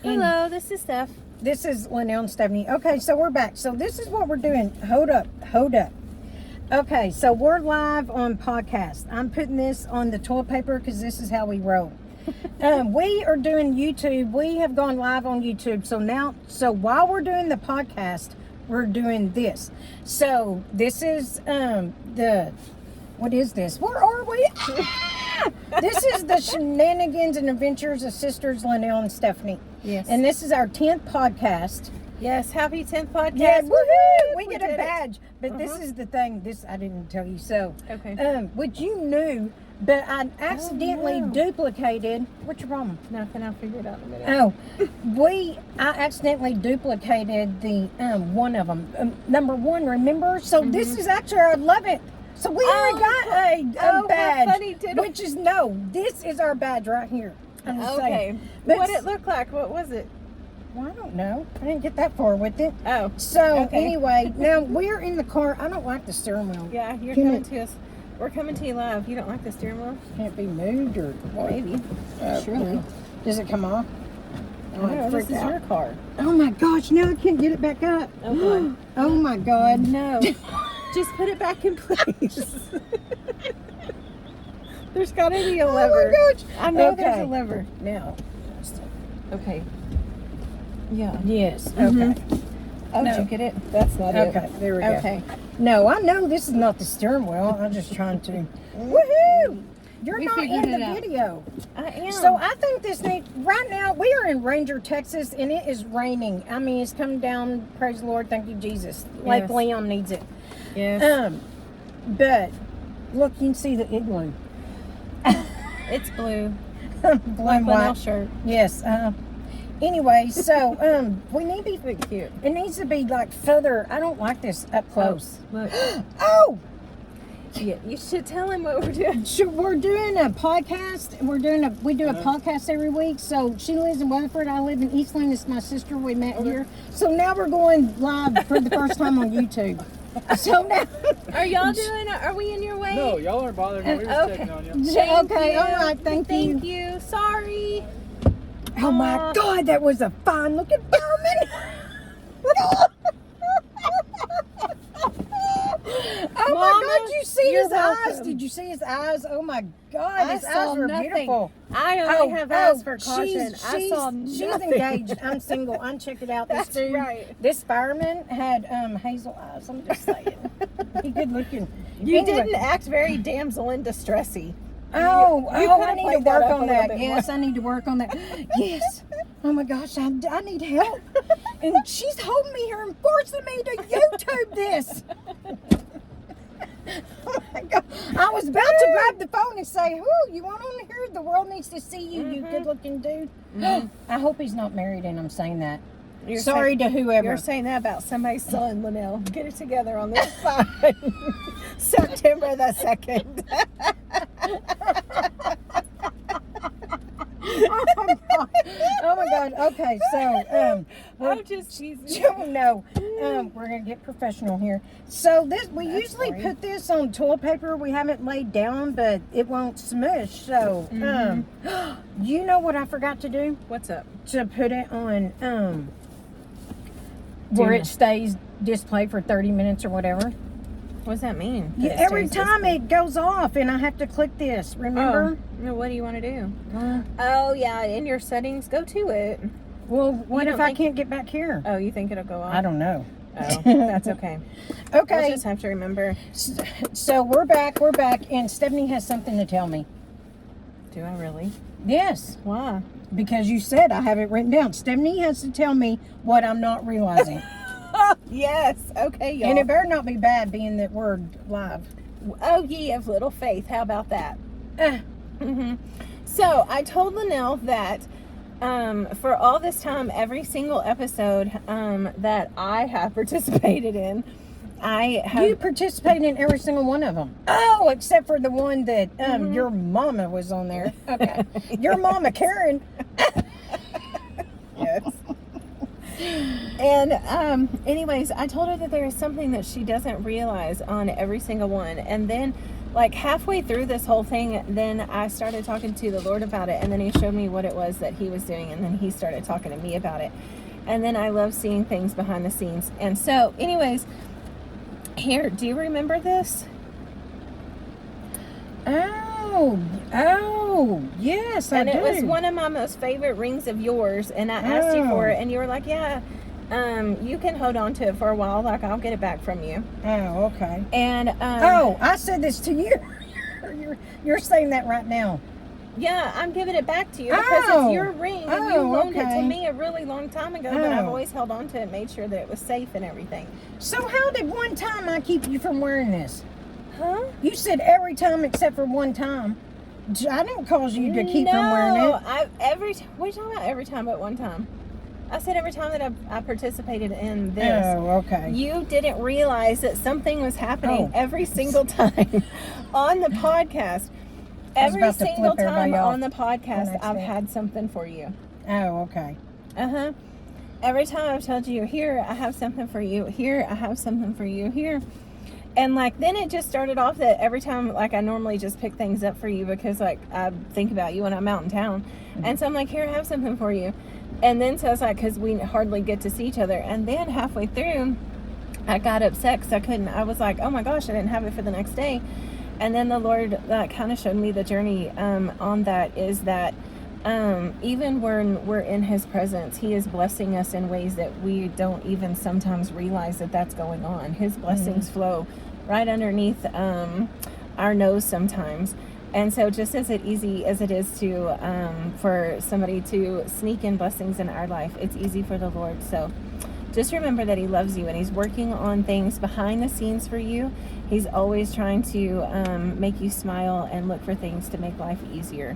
Hello, this is Steph. This is Linnell and Stephanie. Okay, so we're back. So this is what we're doing. Hold up. Okay, so we're live on podcast. I'm putting this on the toilet paper because this is how we roll. We are doing YouTube. We have gone live on YouTube. So while we're doing the podcast, we're doing this. So this is what is this? Where are we? This is the Shenanigans and Adventures of Sisters Linnell and Stephanie. Yes. And this is our 10th podcast. Yes, happy 10th podcast. Yeah, woohoo! We get a did it. badge. But this is the thing. This I didn't tell you. So, Okay. which you knew, but I accidentally duplicated. What's your problem? Nothing, I'll figure it out in a minute. Oh, I accidentally duplicated the one of them. Number one, remember? So this is actually our 11th. So we already got a badge. How funny, which is this is our badge right here. I'm just Okay. saying. But What did it look like? What was it? well, I don't know. I didn't get that far with it. Oh. So Okay. anyway, now we're in the car. I don't like the steering wheel. Yeah, you're Can coming it- to us. We're coming to you live. You don't like the steering wheel? Can't be moved or what? Maybe. Surely. Does it come off? Oh, no, this is your car. Oh my gosh, now I can't get it back up. Oh, God. Oh my God. No. Just put it back in place. There's got to be a lever. Oh my gosh. I know Okay. there's a lever. Now. Okay. Yeah. Yes. Mhm. Okay. Oh, No. did you get it? That's not it. Okay. There we go. Okay. No, I know this is not the steering wheel. I'm just trying to. Woohoo! You're We not figured in it the out. video. I am. So I think right now we are in Ranger, Texas, and it is raining. I mean, it's coming down. Praise the Lord. Thank you, Jesus. Like Yes. Leon needs it. Yes. But look, you can see the igloo. It's blue. Blue Like and white. Linnell's shirt. Yes. Anyway, so we need to be. Look cute. It needs to be like further. I don't like this up close. Look. Oh. Yeah, you should tell him what we're doing. So we're doing a podcast. We do a podcast every week. So she lives in Weatherford. I live in Eastland. It's my sister. We met here. So now we're going live for the first time on YouTube. So now. Are y'all doing? Are we in your way? No, y'all aren't bothering me. We were just Okay. checking on you. Thank Okay, you. all right, thank you. Thank you. Sorry. Oh my God, that was a fine looking fireman. Oh my Mama, God, you see you're his eyes? welcome. Did you see his eyes? Oh my God, his eyes were beautiful. I only have eyes for caution. I saw she's nothing. engaged. I'm single. I checked it out. This That's dude, right. this fireman had hazel eyes. I'm just saying. He good looking. You Anyway. didn't act very damsel in distressy. Oh, You I could've need to played that work up a on little that. bit Yes, more. I need to work on that. Yes. Oh my gosh, I need help. And she's holding me here and forcing me to YouTube this. Oh my God. I was about to grab the phone and say, "Whoo, you want on here? The world needs to see you, you good-looking dude." I hope he's not married, and I'm saying that. You're Sorry to whoever. You're saying that about somebody's son, Linnell. Get it together on this side. September the 2nd. Oh my God. Okay, so I'm just teasing. no, we're gonna get professional here. So we usually boring. put this on toilet paper. We haven't laid down, but it won't smush. So, you know what I forgot to do? What's up? To put it on where it stays displayed for 30 minutes or whatever. What does that mean? Yeah, every time it goes off, and I have to click this. Remember? Oh, what do you want to do? Oh, yeah, in your settings, go to it. Well, what don't if I think- can't get back here? Oh, you think it'll go off? I don't know. Oh, that's okay. Okay. We'll just have to remember. So we're back, and Stephanie has something to tell me. Do I really? Yes, Why? because you said I have it written down. Stephanie has to tell me what I'm not realizing. Yes. Okay, y'all. And it better not be bad being that we're live. Oh, ye of little faith. How about that? Uh, So I told Linnell that for all this time, every single episode that I have participated in, I have. you participated in every single one of them. Oh, except for the one that your mama was on there. Okay. Your mama, Karen. Yes. And anyways, I told her that there is something that she doesn't realize on every single one. And then like halfway through this whole thing, then I started talking to the Lord about it, and then he showed me what it was that he was doing, and then he started talking to me about it. And then I love seeing things behind the scenes. And so anyways, here, do you remember this? Oh, yes, I do. And it was one of my most favorite rings of yours, and I asked you for it, and you were like, yeah, you can hold on to it for a while, like I'll get it back from you. Oh, okay. And I said this to you. You're saying that right now. Yeah, I'm giving it back to you because it's your ring, and you loaned it to me a really long time ago, but I've always held on to it, made sure that it was safe and everything. So how did one time I keep you from wearing this? Huh? You said every time except for one time. I didn't cause you to keep from wearing it. What are you talking about every time but one time? I said every time that I participated in this. Oh, okay. You didn't realize that something was happening every single time on the podcast. Every single time on the podcast, I've had something for you. Oh, okay. Uh-huh. Every time I've told you, here, I have something for you. Here, I have something for you. Here. And, like, then it just started off that every time, like, I normally just pick things up for you because, like, I think about you when I'm out in town. Mm-hmm. And so I'm like, here, I have something for you. And then so it's like, because we hardly get to see each other. And then halfway through, I got upset because I was like, oh my gosh, I didn't have it for the next day. And then the Lord kind of showed me the journey on that is that even when we're in his presence, he is blessing us in ways that we don't even sometimes realize that that's going on. His blessings flow right underneath our nose sometimes. And so just as easy as it is to for somebody to sneak in blessings in our life, it's easy for the Lord. So just remember that he loves you and he's working on things behind the scenes for you. He's always trying to make you smile and look for things to make life easier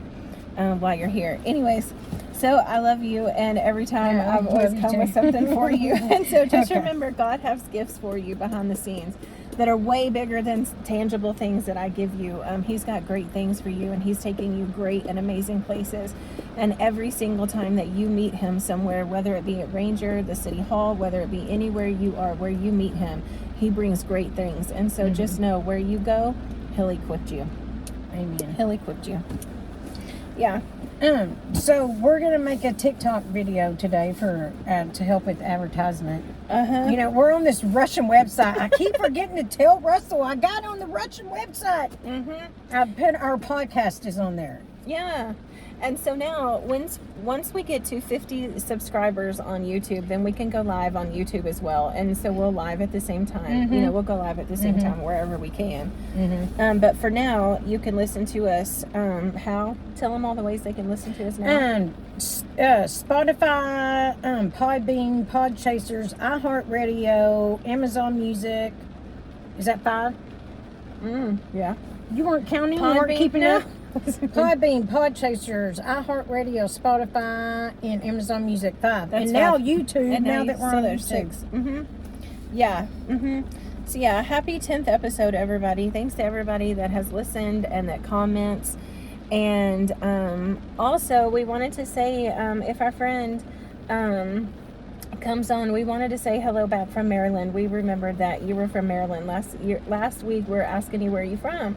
while you're here. Anyways, so I love you, and every time I've always come with something for you. And so just remember, God has gifts for you behind the scenes that are way bigger than tangible things that I give you. He's got great things for you, and he's taking you great and amazing places. And every single time that you meet him somewhere, whether it be at Ranger, the City Hall, whether it be anywhere you are, where you meet him, he brings great things. And so just know where you go, he'll equip you. Amen. He'll equip you. Yeah. So we're gonna make a TikTok video today for to help with advertisement. You know, we're on this Russian website. I keep forgetting to tell Russell I got on the Russian website. I put our podcast is on there. Yeah. And so now, once we get to 50 subscribers on YouTube, then we can go live on YouTube as well. And so we'll live at the same time. You know, we'll go live at the same time wherever we can. But for now, you can listen to us. How? Tell them all the ways they can listen to us now. Spotify, Podbean, Podchasers, iHeartRadio, Amazon Music. Is that 5? Yeah. You weren't counting? You weren't keeping up? Podbean, Podchasers, iHeartRadio, Spotify, and Amazon Music 5. That's and now 5. YouTube, and now that we're on there's 6. Yeah. So yeah, happy 10th episode, everybody. Thanks to everybody that has listened and that comments. And also, we wanted to say, if our friend comes on, we wanted to say hello back from Maryland. We remembered that you were from Maryland. Last week, we were asking you where you from.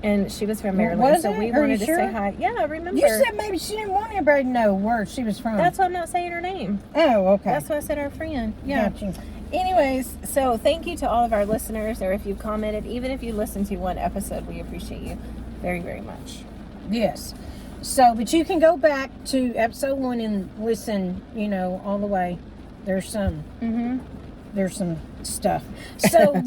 And she was from Maryland, so we wanted to say hi. Yeah, I remember. You said maybe she didn't want everybody to know where she was from. That's why I'm not saying her name. Oh, okay. That's why I said our friend. Yeah. Gotcha. Anyways, so thank you to all of our listeners, or if you commented, even if you listened to one episode, we appreciate you very, very much. Yes. So, but you can go back to episode 1 and listen, you know, all the way. There's some. There's some stuff. So,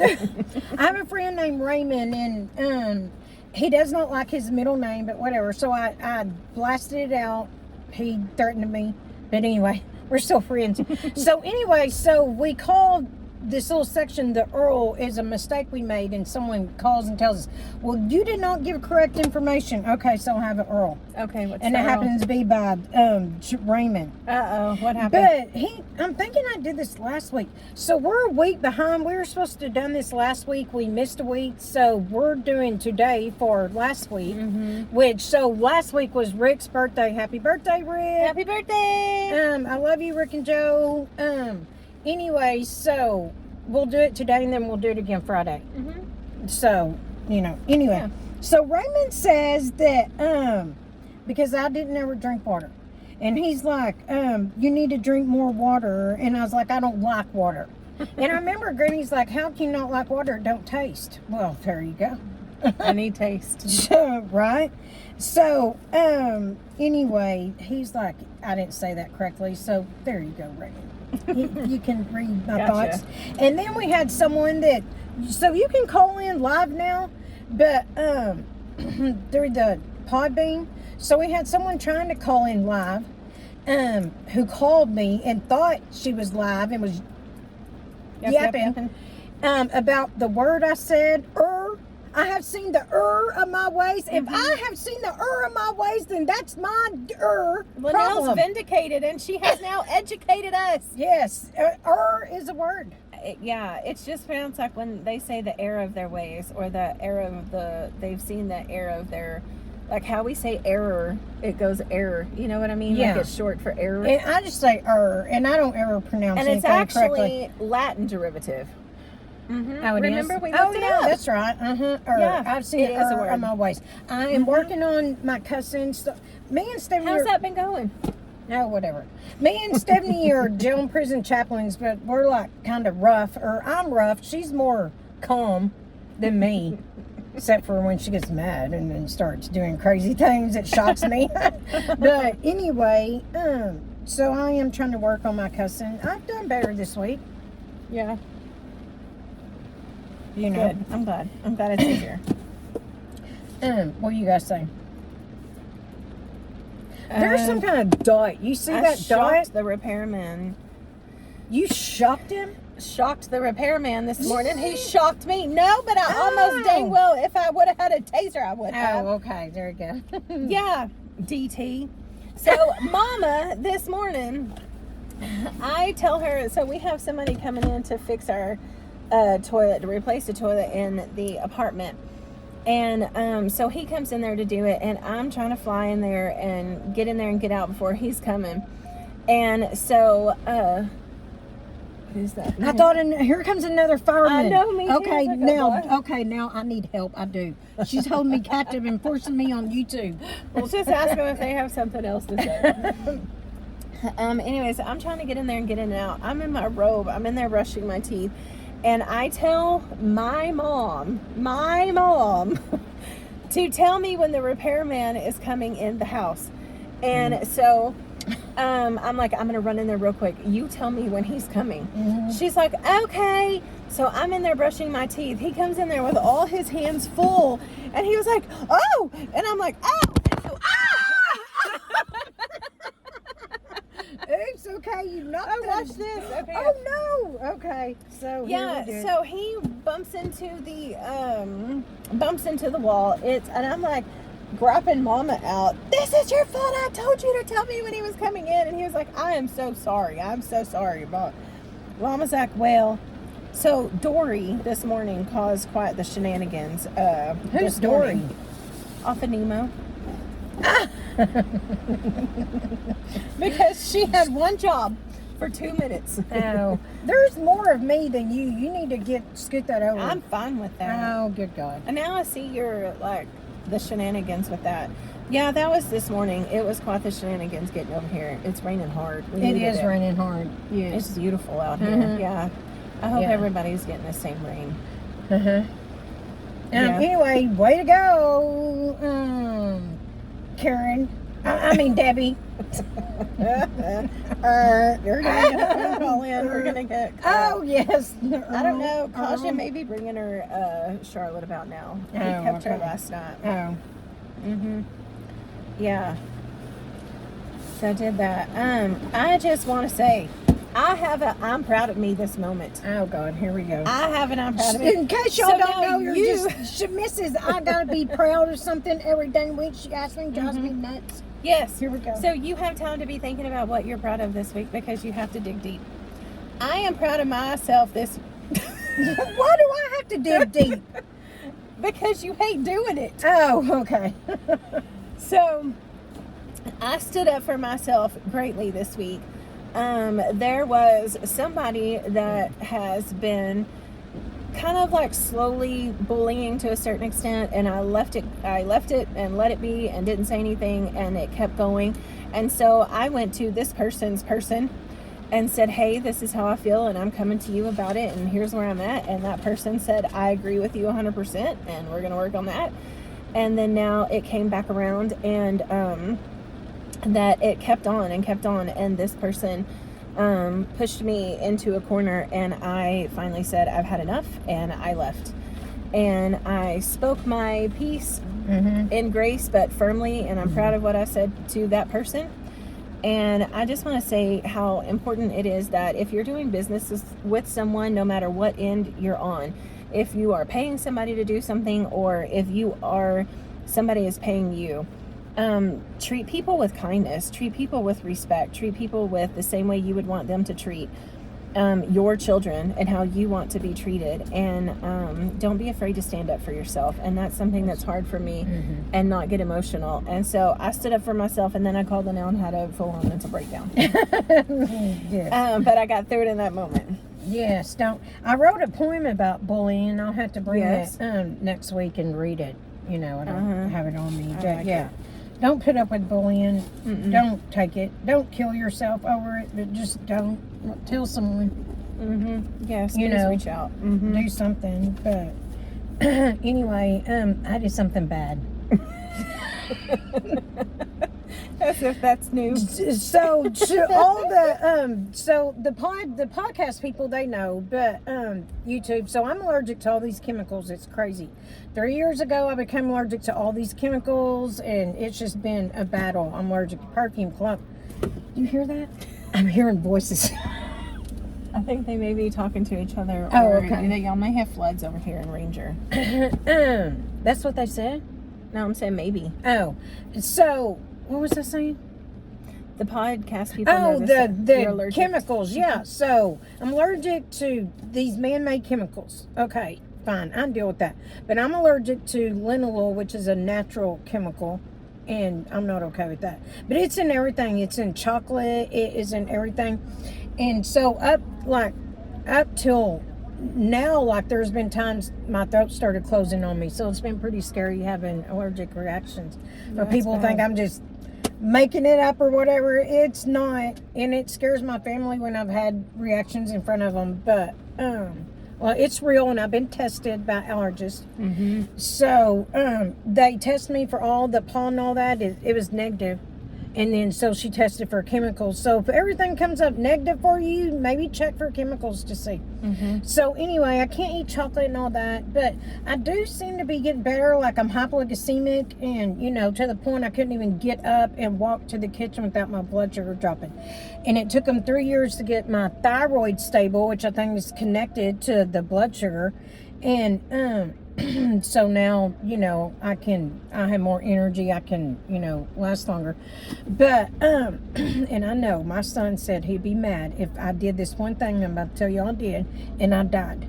I have a friend named Raymond, and he does not like his middle name, but whatever. So I blasted it out. He threatened me. But anyway, we're still friends. So anyway, so we called this little section, the Earl, is a mistake we made, and someone calls and tells us, well, you did not give correct information. Okay, so I have an Earl. Okay, what's and it Earl? Happens to be by Raymond. Uh-oh, what happened? But I'm thinking I did this last week. So we're a week behind. We were supposed to have done this last week. We missed a week. So we're doing today for last week. So last week was Rick's birthday. Happy birthday, Rick. Happy birthday. I love you, Rick and Joe. Anyway, so we'll do it today and then we'll do it again Friday. So Anyway, Yeah. so Raymond says that because I didn't ever drink water, and he's like, you need to drink more water, and I was like, I don't like water. And I remember Granny's like, how can you not like water? It don't taste. Well, there you go. I need taste. Right? So, anyway, he's like, I didn't say that correctly, so there you go, Raymond. You can read my Gotcha. thoughts. And then we had someone that, so you can call in live now, but through the Podbean. So we had someone trying to call in live, who called me and thought she was live and was yapping about the word I said, I have seen the of my ways. If I have seen the of my ways, then that's my Linnell's problem. vindicated, and she has now educated us. Yes, is a word. Yeah, it's just pronounced like when they say the error of their ways, or the error of they've seen the error of their, like how we say error, it goes error. You know what I mean? Yeah. Like it's short for error. And I just say and I don't ever pronounce And it's anything actually correctly. Latin derivative. Mm-hmm. Oh, it Remember is? we looked it yeah, up. that's right. Yeah, I've seen it is a word. on my ways. I am working on my cousin. Me and Stephanie How's that been going? No, whatever. Me and Stephanie are jail and prison chaplains, but we're like kind of rough. Or I'm rough. She's more calm than me. Except for when she gets mad and then starts doing crazy things. It shocks me. But anyway, so I am trying to work on my cousin. I've done better this week. Yeah. You know. Good. I'm glad. I'm glad it's easier. What do you guys say? There's some kind of dot. You see I that dot? shocked the repairman. You shocked him? Shocked the repairman this morning. He shocked me. No, but I Oh. almost dang well, if I would have had a taser, I would have. Oh, okay. There you go. Yeah, DT. So, Mama, this morning, I tell her, so we have somebody coming in to fix our toilet, to replace the toilet in the apartment. And so he comes in there to do it, and I'm trying to fly in there and get out before he's coming. And so, who's that? I thought, here comes another fireman. I know, me too. Okay, Like, now, what? now I need help. I do. She's holding me captive and forcing me on YouTube. Well, just ask them if they have something else to say. Anyways, I'm trying to get in there and get in and out. I'm in my robe. I'm in there brushing my teeth. And I tell my mom, to tell me when the repairman is coming in the house. And so I'm like, I'm going to run in there real quick. You tell me when he's coming. Mm-hmm. She's like, okay. So I'm in there brushing my teeth. He comes in there with all his hands full. And he was like, oh. And I'm like, oh. And so, Oops, okay, you knocked oh, it. watch this. Okay. Oh, no. Okay, so Yeah, so he bumps into the wall. And I'm like grabbing Mama out. This is your fault. I told you to tell me when he was coming in. And he was like, I am so sorry. I'm so sorry. But Mama's like, well, so Dory this morning caused quite the shenanigans. Who's this Dory? morning. Off of Nemo. Because she had one job for 2 minutes. Oh, there's more of me than you. You need to scoot that over. I'm fine with that. Oh, good God. And now I see your, like, the shenanigans with that. Yeah, that was this morning. It was quite the shenanigans getting over here. It's raining hard. We It needed is raining hard. It's Yes. beautiful out here. Mhm. Yeah. I hope Yeah. everybody's getting the same rain. Uh-huh. Yeah. Anyway, way to go, Karen. I mean, Debbie. You're going to get a phone call in. We're going to get... Oh, yes. I don't know. Caution may be bringing her Charlotte about now. We kept her okay. last night. Oh. Mm-hmm. Yeah. So I did that. I just want to say, I'm proud of me this moment. Oh, God. Here we go. I have an I'm proud of me. In case y'all So don't now know, you're you- just Mrs. I gotta be proud of something every dang week. She asks me, drives me nuts. Yes. Here we go. So you have time to be thinking about what you're proud of this week because you have to dig deep. I am proud of myself this Why do I have to dig deep? because you hate doing it. Oh, okay. So I stood up for myself greatly this week. There was somebody that has been kind of like slowly bullying to a certain extent, and I left it and let it be and didn't say anything, and it kept going. And so I went to this person's person and said, hey, this is how I feel, and I'm coming to you about it, and here's where I'm at. And that person said, I agree with you 100%, and we're gonna work on that. And then now it came back around, and that it kept on and kept on, and this person pushed me into a corner, and I finally said, I've had enough, and I left. And I spoke my piece in grace but firmly, and I'm proud of what I said to that person. And I just want to say how important it is that if you're doing business with someone, no matter what end you're on, if you are paying somebody to do something, or if somebody is paying you, treat people with kindness, treat people with respect, treat people with the same way you would want them to treat your children and how you want to be treated. And don't be afraid to stand up for yourself. And that's something that's hard for me, and not get emotional. And so I stood up for myself, and then I called Linnell and had a full-on mental breakdown. Yes. But I got through it in that moment. Yes, I wrote a poem about bullying. I'll have to bring Yes. it next week and read it. You know, I don't have it on me. I But like yeah, it. don't put up with bullying. Don't take it. Don't kill yourself over it, but just don't. Tell someone. Yes, You please know, reach out. Do something. But anyway, I did something bad. As if that's new. So to all the podcast people, they know, but YouTube. So I'm allergic to all these chemicals. It's crazy. 3 years ago, I became allergic to all these chemicals, and it's just been a battle. I'm allergic to perfume, cologne. You hear that? I'm hearing voices. I think they may be talking to each other. Oh, or, okay. You know, y'all may have floods over here in Ranger. That's what they said. No, I'm saying maybe. Oh, so what was I saying? The podcast people. Oh, know this, you're the allergic. chemicals. Yeah. So I'm allergic to these man-made chemicals. Okay, fine. I can deal with that. But I'm allergic to linalool, which is a natural chemical, and I'm not okay with that. But it's in everything. It's in chocolate. It is in everything. And so up till now, like, there's been times my throat started closing on me. So it's been pretty scary having allergic reactions. But people think I'm just making it up or whatever. It's not. And it scares my family when I've had reactions in front of them. But, well, it's real, and I've been tested by allergists. So they test me for all the pollen and all that. It was negative. And then so she tested for chemicals. So if everything comes up negative for you, maybe check for chemicals to see. So anyway, I can't eat chocolate and all that, but I do seem to be getting better. Like, I'm hypoglycemic, and, you know, to the point I couldn't even get up and walk to the kitchen without my blood sugar dropping. And it took them 3 years to get my thyroid stable, which I think is connected to the blood sugar. And so now, you know, I have more energy. I can, you know, last longer. But, and I know my son said he'd be mad if I did this one thing I'm about to tell you I did, and I died.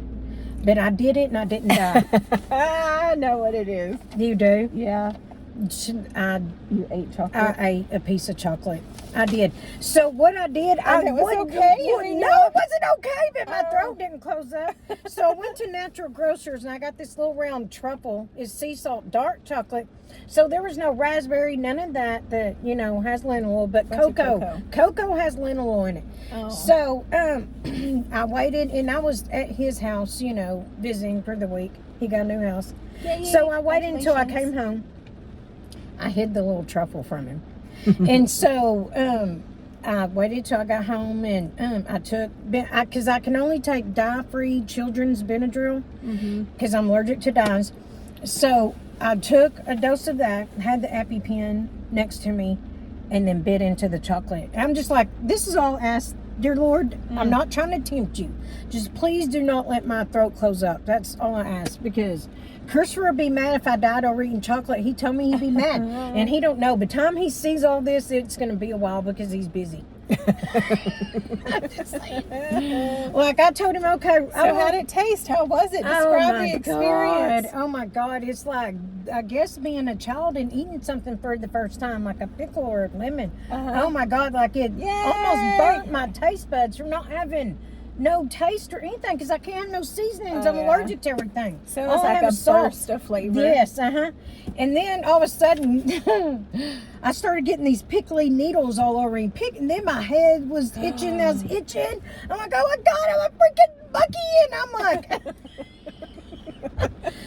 But I did it, and I didn't die. I know what it is. You do? Yeah. You ate chocolate. I ate a piece of chocolate. I did. So what I did, And it was okay? You didn't No, know? it wasn't okay, but my throat didn't close up. So I went to Natural Grocers, and I got this little round truffle. It's sea salt dark chocolate. So there was no raspberry, none of that, you know, has linalool, but cocoa. Cocoa has linalool in it. Oh. So I waited, and I was at his house, you know, visiting for the week. He got a new house. Yay, So I waited until I congratulations. came home. I hid the little truffle from him. And so I waited till I got home, and I took, because I can only take dye-free children's Benadryl, because I'm allergic to dyes. So I took a dose of that, had the EpiPen next to me, and then bit into the chocolate. I'm just like, this is all asked, dear Lord, I'm not trying to tempt you. Just please do not let my throat close up. That's all I ask, because Christopher would be mad if I died over eating chocolate. He told me he'd be mad, and he don't know. By the time he sees all this, it's going to be a while because he's busy. I'm just saying. Like, I told him, okay. So how did it taste? How was it? Describe the experience. Oh my God. It's like, I guess, being a child and eating something for the first time, like a pickle or a lemon. Oh my God. Like, it almost burnt my taste buds from not having no taste or anything because I can't have no seasonings. Oh, I'm yeah. allergic to everything. So All it's I like have a is salt. burst of flavor. Yes, And then all of a sudden, I started getting these pickly needles all over me. And then my head was itching. I was itching. I'm like, oh my God, I'm a freaking monkey. And I'm like...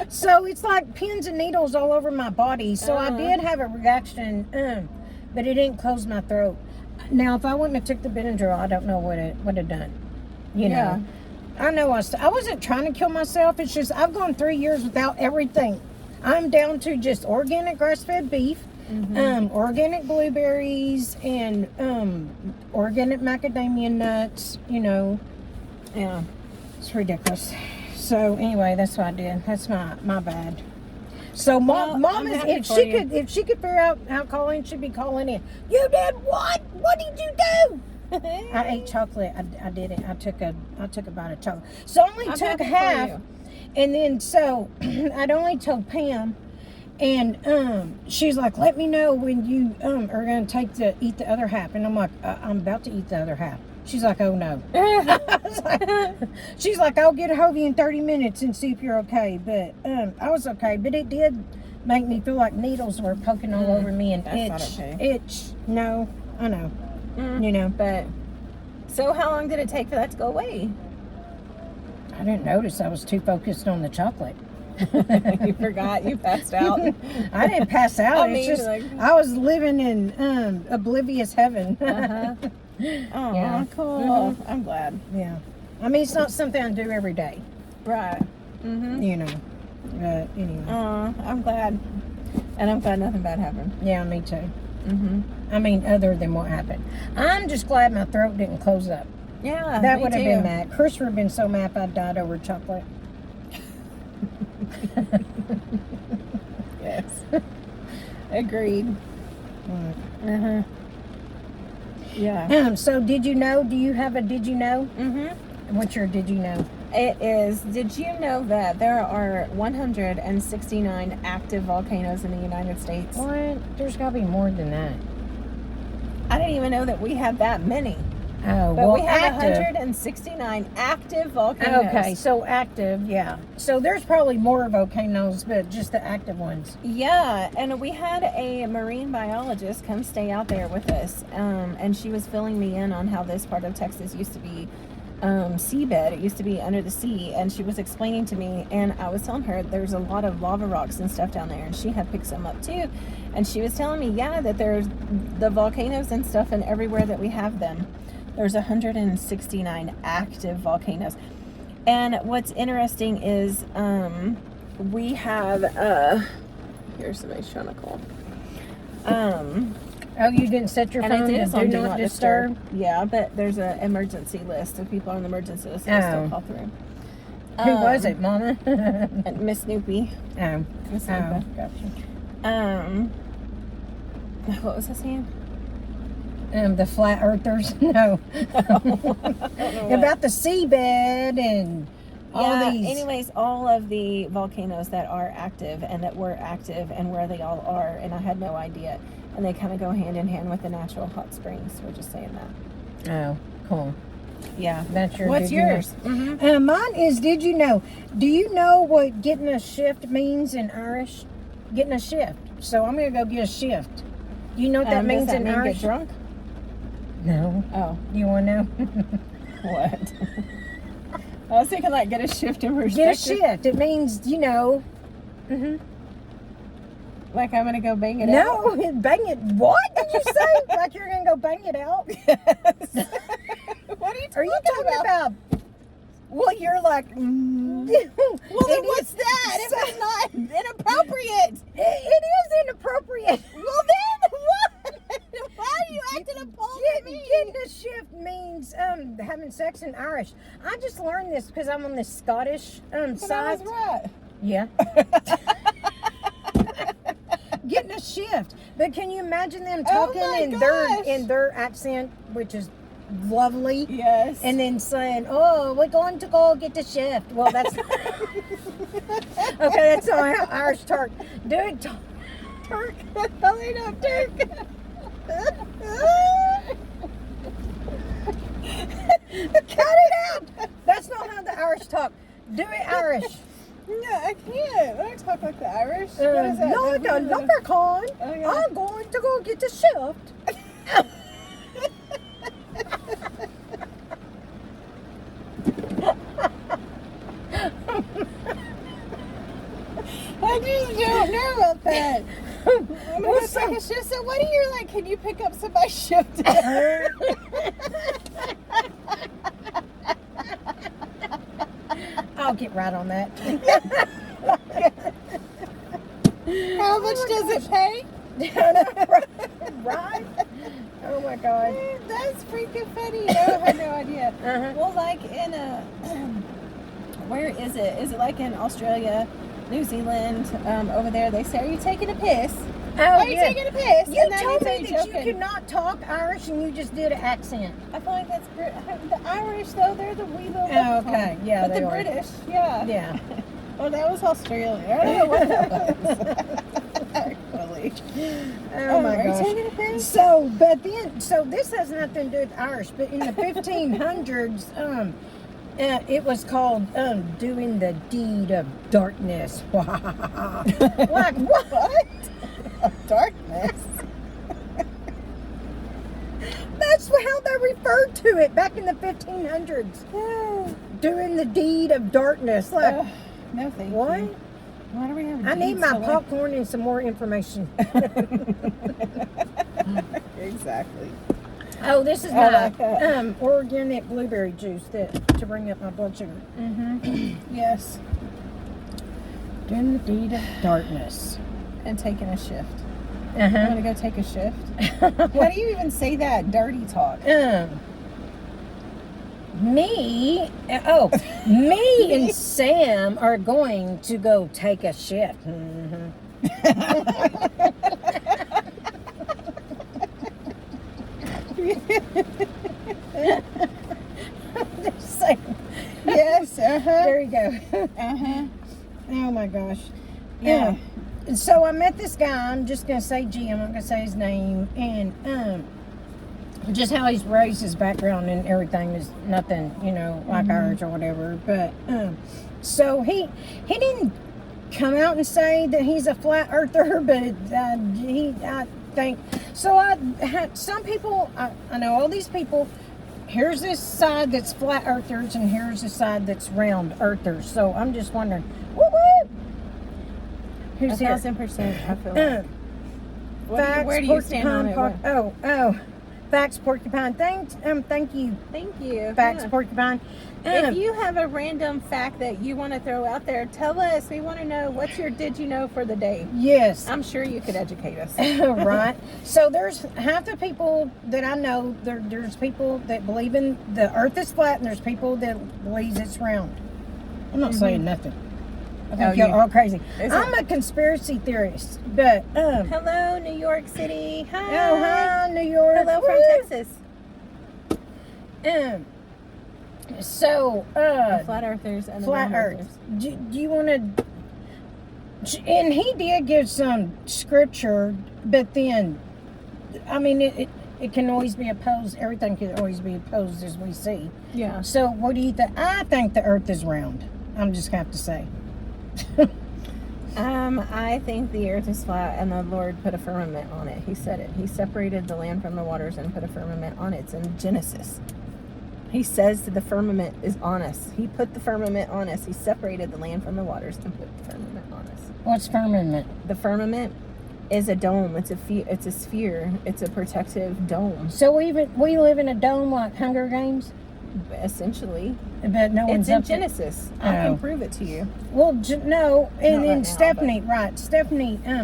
So it's like pins and needles all over my body. So I did have a reaction, but it didn't close my throat. Now, if I wouldn't have took the Benadryl, I don't know what it would have done. You know, I know I wasn't trying to kill myself. It's just I've gone 3 years without everything. I'm down to just organic grass-fed beef, organic blueberries, and organic macadamia nuts. You know, Yeah. it's ridiculous. So anyway, that's what I did. That's my bad. So mom I'm is happy if for she you. could figure out how Colleen should be calling in. You did what? What did you do? I ate chocolate. I did it. I took a bite of chocolate. So I only I'm took happy for half, you. and then so I'd only told Pam, and she's like, let me know when you are gonna eat the other half, and I'm like, I'm about to eat the other half. She's like, oh no. She's like, I'll get a Hovey in 30 minutes and see if you're okay. But I was okay. But it did make me feel like needles were poking all over me and That's not okay. itch. No, I know. You know. But so how long did it take for that to go away? I didn't notice. I was too focused on the chocolate. You forgot. You passed out. I didn't pass out. I It's mean, just like- I was living in oblivious heaven. Oh, Yeah. cool. I'm glad. Yeah. I mean, it's not something I do every day. Right. You know. But anyway. I'm glad. And I'm glad nothing bad happened. Yeah, me too. I mean, other than what happened. I'm just glad my throat didn't close up. Yeah. That me would have too. been mad. Chris would have been so mad if I died over chocolate. Yes. Agreed. Mm. Yeah. So did you know? Do you have a did you know? What's your did you know? It is. Did you know that there are 169 active volcanoes in the United States? What? There's got to be more than that. I didn't even know that we had that many. Oh, But well, we have active. 169 active volcanoes. Okay, so active, yeah. So there's probably more volcanoes, but just the active ones. Yeah, and we had a marine biologist come stay out there with us, and she was filling me in on how this part of Texas used to be seabed. It used to be under the sea, and she was explaining to me, and I was telling her there's a lot of lava rocks and stuff down there, and she had picked some up too, and she was telling me, yeah, that there's the volcanoes and stuff, and everywhere that we have them, there's 169 active volcanoes. And what's interesting is we have here's somebody's trying to call. Oh, you didn't set your And phone it to is do on not disturb? Yeah, but there's an emergency list of people on the emergency list that still call through. Who was it, Mama? And Miss Snoopy. Oh, Miss Snoopy. gotcha. What was I saying? The flat earthers? No. About the seabed and all these. Anyways, all of the volcanoes that are active and that were active and where they all are, and I had no idea. And they kind of go hand in hand with the natural hot springs. We're just saying that. Oh, cool. Yeah. That's your What's did you know? yours? Mine is did you know? Do you know what getting a shift means in Irish? Getting a shift. So I'm going to go get a shift. Do you know what that means does that in mean Irish? get drunk? No. Oh. Do you want to know? What? I was thinking like get a shift in Get a perspective. shift. It means, you know. Like I'm gonna go bang it out. No, bang it. What did you say? Like you're going to go bang it out? What are you Are you talking about? Well, you're like. Well, then It what's is- that? If it's not inappropriate. It is inappropriate. Well, then what? Why are you acting appalled at me? Getting a shift means having sex in Irish. I just learned this because I'm on the Scottish But I side. was right. Yeah. Getting a shift. But can you imagine them talking my in gosh. their accent, which is lovely, Yes. and then saying, "Oh, we're going to go get the shift." Well, that's okay. That's how Irish talk. Do it, Turk. Telling up, Turk. Cut it out. That's not how the Irish talk. Do it Irish. No, I can't. I don't talk like the Irish. What is that? No, the leprechaun. Oh, yeah. I'm going to go get the shift. I just don't know about that. I'm gonna go take a shift. So what are you like? Can you pick up somebody's shift? I'll get right on that. How much does it pay? Right? Oh my God. That's freaking funny. No, I had no idea. Uh-huh. Well, like in a, where is it? Is it like in Australia, New Zealand, over there? They say, "Are you taking a piss? Oh, Are you yeah. taking a piss?" You And that told means, me "Are that you joking?" could not talk Irish and you just did an accent. I feel like that's the Irish though. They're the wee little. Oh, okay. Yeah, but they the are. British, yeah. Yeah. Oh, that was Australia. I don't know what that was. Actually. Oh my Are you gosh. taking a piss? So, but then, so this has nothing to do with Irish, but in the 1500s, it was called doing the deed of darkness. Like what? Darkness. That's how they referred to it back in the 1500s. Doing the deed of darkness. Like, No, thank what? you. Why do we have? I need deeds my to, like- popcorn and some more information. Exactly. Oh, this is I my like that. organic blueberry juice to bring up my blood sugar. Mm-hmm. Yes. Doing the deed of darkness. And taking a shift. I'm Uh-huh. gonna go take a shift. How do you even say that? Dirty talk. Me and Sam are going to go take a shift. Mm-hmm. Just saying. Yes. Uh huh. There you go. Uh huh. Oh my gosh. Yeah. So I met this guy. I'm just gonna say G. I'm not gonna say his name. And just how he's raised, his background and everything is nothing, like ours or whatever. But so he didn't come out and say that he's a flat earther, but I think so. I had some people. I know all these people. Here's this side that's flat earthers, and here's the side that's round earthers. So I'm just wondering, woo. Who's here? 1,000%. I feel like. Where do you stand on it? Oh, Facts Porcupine. Thank you. Thank you. Facts Yeah. Porcupine. If you have a random fact that you want to throw out there, tell us. We want to know what's your did you know for the day. Yes. I'm sure you could educate us. Right. So there's half the people that I know. There's people that believe in the Earth is flat, and there's people that believes it's round. I'm not saying nothing. I think you're all crazy. I'm a conspiracy theorist, but Hello, New York City. Hi. oh hi, New York. Hello from Woo! Texas. So The flat earthers and the flat round Earth. earthers. Do you want to? And he did give some scripture, but then, I mean, it can always be opposed. Everything can always be opposed, as we see. Yeah. So, what do you think? I think the Earth is round. I'm just gonna have to say. I think the earth is flat and the Lord put a firmament on it. He said it. He separated the land from the waters and put a firmament on it. It's in Genesis. He says that the firmament is on us. He put the firmament on us. He separated the land from the waters and put the firmament on us. What's firmament? The firmament is a dome. It's a sphere. It's a protective dome. So we live in a dome like Hunger Games, Essentially, but no one's it's in up there. Genesis. I Oh. can prove it to you. Well, no, and Not then right now, Stephanie,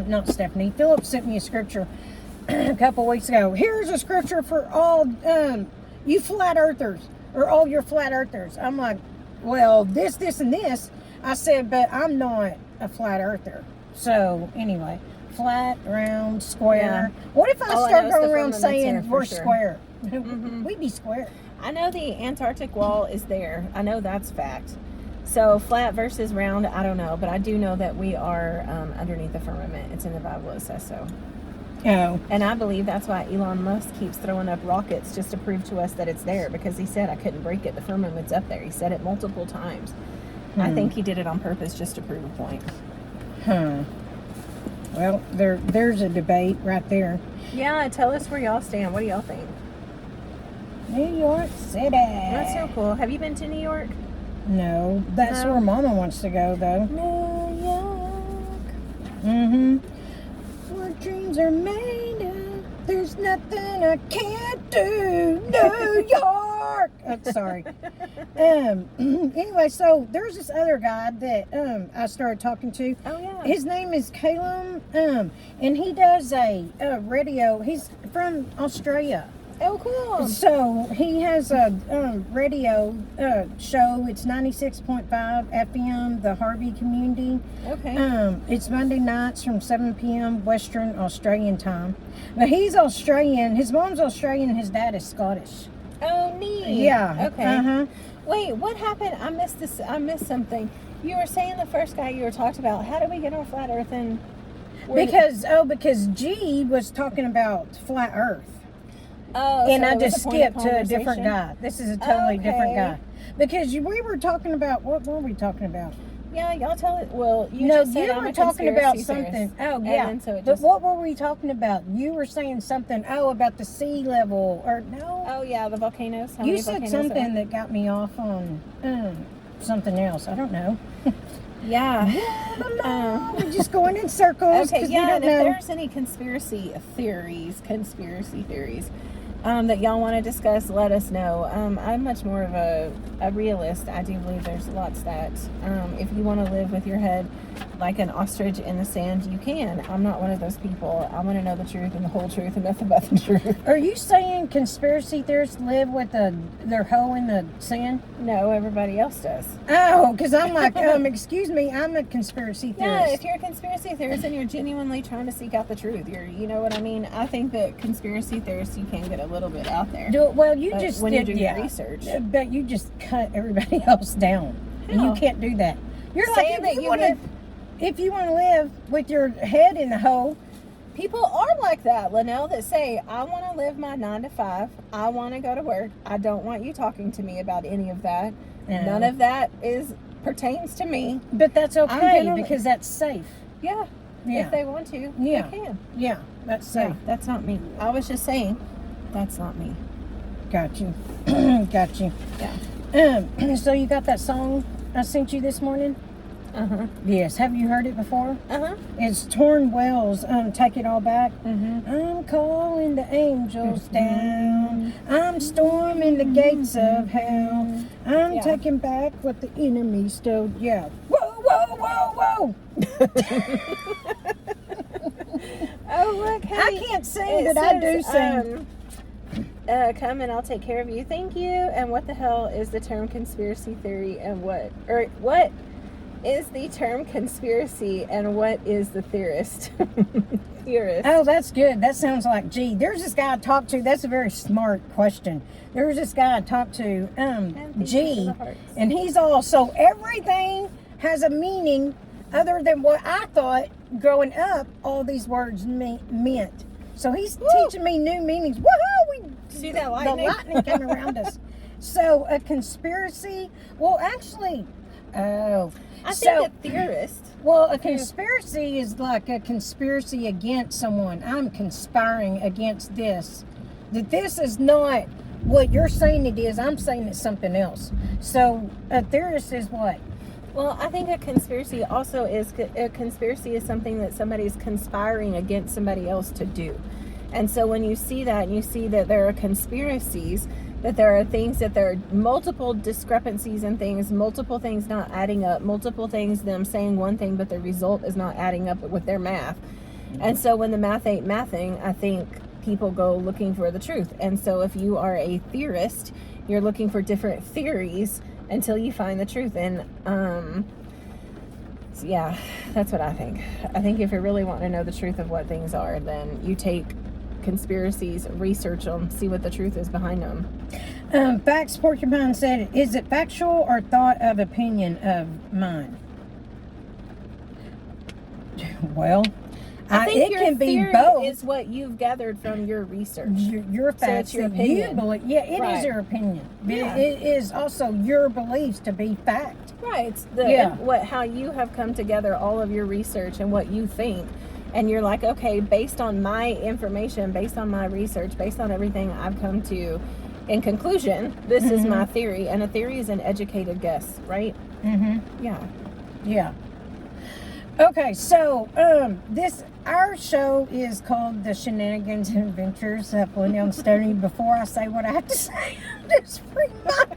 not Stephanie. Philip sent me a scripture a couple weeks ago. Here's a scripture for all you flat earthers, or all your flat earthers. I'm like, well, this, and this. I said, but I'm not a flat earther. So anyway, flat, round, square. Yeah. What if I All I start know is going the around firmament's saying there for we're sure. square? Mhm. We'd be square. I know the Antarctic wall is there. I know that's fact. So flat versus round, I don't know, but I do know that we are underneath the firmament. It's in the Bible. It says so. Oh. And I believe that's why Elon Musk keeps throwing up rockets just to prove to us that it's there, because he said I couldn't break it. The firmament's up there. He said it multiple times. I think he did it on purpose just to prove a point. Well, there's a debate right there. Yeah, tell us where y'all stand. What do y'all think? New York City. That's so cool. Have you been to New York? No, that's where Mama wants to go, though. New York. Where dreams are made of, there's nothing I can't do. New York. Oh, sorry. Anyway, so there's this other guy that I started talking to. Oh yeah. His name is Caleb, and he does a radio. He's from Australia. Oh, cool. So he has a radio show. It's 96.5 FM, the Harvey Community. Okay. It's Monday nights from 7 p.m. Western Australian time. But he's Australian. His mom's Australian and his dad is Scottish. Oh, neat. Yeah. Okay. Wait, what happened? I missed this. I missed something. You were saying the first guy you were talking about. How did we get on flat Earth? And because G was talking about flat Earth. Oh, and so I it was just a point of skipped to a different conversation? guy. This is a totally different Okay. guy. Because we were talking about, what were we talking about? Yeah, y'all tell it. Well, you No, just said you I'm were a talking about conspiracy something. theorist. Oh, And yeah. then so it But just, what were we talking about? You were saying something, about the sea level, or no? oh yeah, the volcanoes. How You many said volcanoes something there that got me off on something else. I don't know. are? Yeah. We're just going in circles. Okay, 'cause yeah, we and don't if know. there's any conspiracy theories, that y'all want to discuss, let us know. I'm much more of a realist. I do believe there's lots that, if you want to live with your head like an ostrich in the sand, you can. I'm not one of those people. I want to know the truth and the whole truth and nothing but the truth. Are you saying conspiracy theorists live with their hoe in the sand? No, everybody else does. Oh, because I'm like, excuse me, I'm a conspiracy Yeah, theorist. if you're a conspiracy theorist and you're genuinely trying to seek out the truth, you know what I mean? I think that conspiracy theorists, you can get a little bit out there. Well, you But just when did you do your research. But you just cut everybody else down. And you How? can't do that. You're Saying like, that you live- if you want to live with your head in the hole, People are like that, Linnell, that say, I want to live my 9 to 5. I want to go to work. I don't want you talking to me about any of that. No. None of that pertains to me. but that's okay generally- because that's safe. Yeah. Yeah. If they want to, Yeah. they can. Yeah, that's So safe. that's not me. I was just saying, that's not me. Got you. Got you. Yeah. So you got that song I sent you this morning? Uh-huh. Yes. Have you heard it before? Uh-huh. It's Torn Wells, Take It All Back. Mm-hmm. I'm calling the angels down. I'm storming the gates of hell. I'm Yeah. taking back what the enemy stole. Yeah. Whoa, whoa, whoa, whoa. Oh, look, hey. I can't sing, It but I do says, sing. Come and I'll take care of you. Thank you. And what the hell is the term conspiracy theory, and what is the term conspiracy, and what is the theorist? Theorist. Oh, that's good. That sounds like, gee, there's this guy I talked to. That's a very smart question. There was this guy I talked to, G, and he's all, so everything has a meaning other than what I thought growing up all these words meant. So he's teaching me new meanings. Woohoo! See that The lightning? lightning came around us. So a conspiracy, well, actually, I think a theorist. well, a conspiracy is like a conspiracy against someone. I'm conspiring against this. That this is not what you're saying it is. I'm saying it's something else. So a theorist is what? Well, I think a conspiracy also is something that somebody's conspiring against somebody else to do. And so when you see that, and you see that there are conspiracies, that there are things, that there are multiple discrepancies in things, multiple things not adding up, multiple things them saying one thing, but the result is not adding up with their math. And so when the math ain't mathing, I think people go looking for the truth. And so if you are a theorist, you're looking for different theories until you find the truth. And so yeah, that's what I think. I think if you really want to know the truth of what things are, then you take conspiracies, research them, see what the truth is behind them. Facts Porcupine said, is it factual or thought of opinion of mine? Well, I think it your can be theory both. is what you've gathered from your research. Your facts your that you opinion. believe. Yeah, it is Right. your opinion. Yeah. It is also your beliefs to be fact. Right. It's how you have come together all of your research and what you think. And you're like, okay, based on my information, based on my research, based on everything I've come to, in conclusion, this is my theory. And a theory is an educated guess, right? Mm-hmm. Yeah. Yeah. Okay, so our show is called the Shenanigans and Adventures of William Stoney. Before I say what I have to say, just freak out.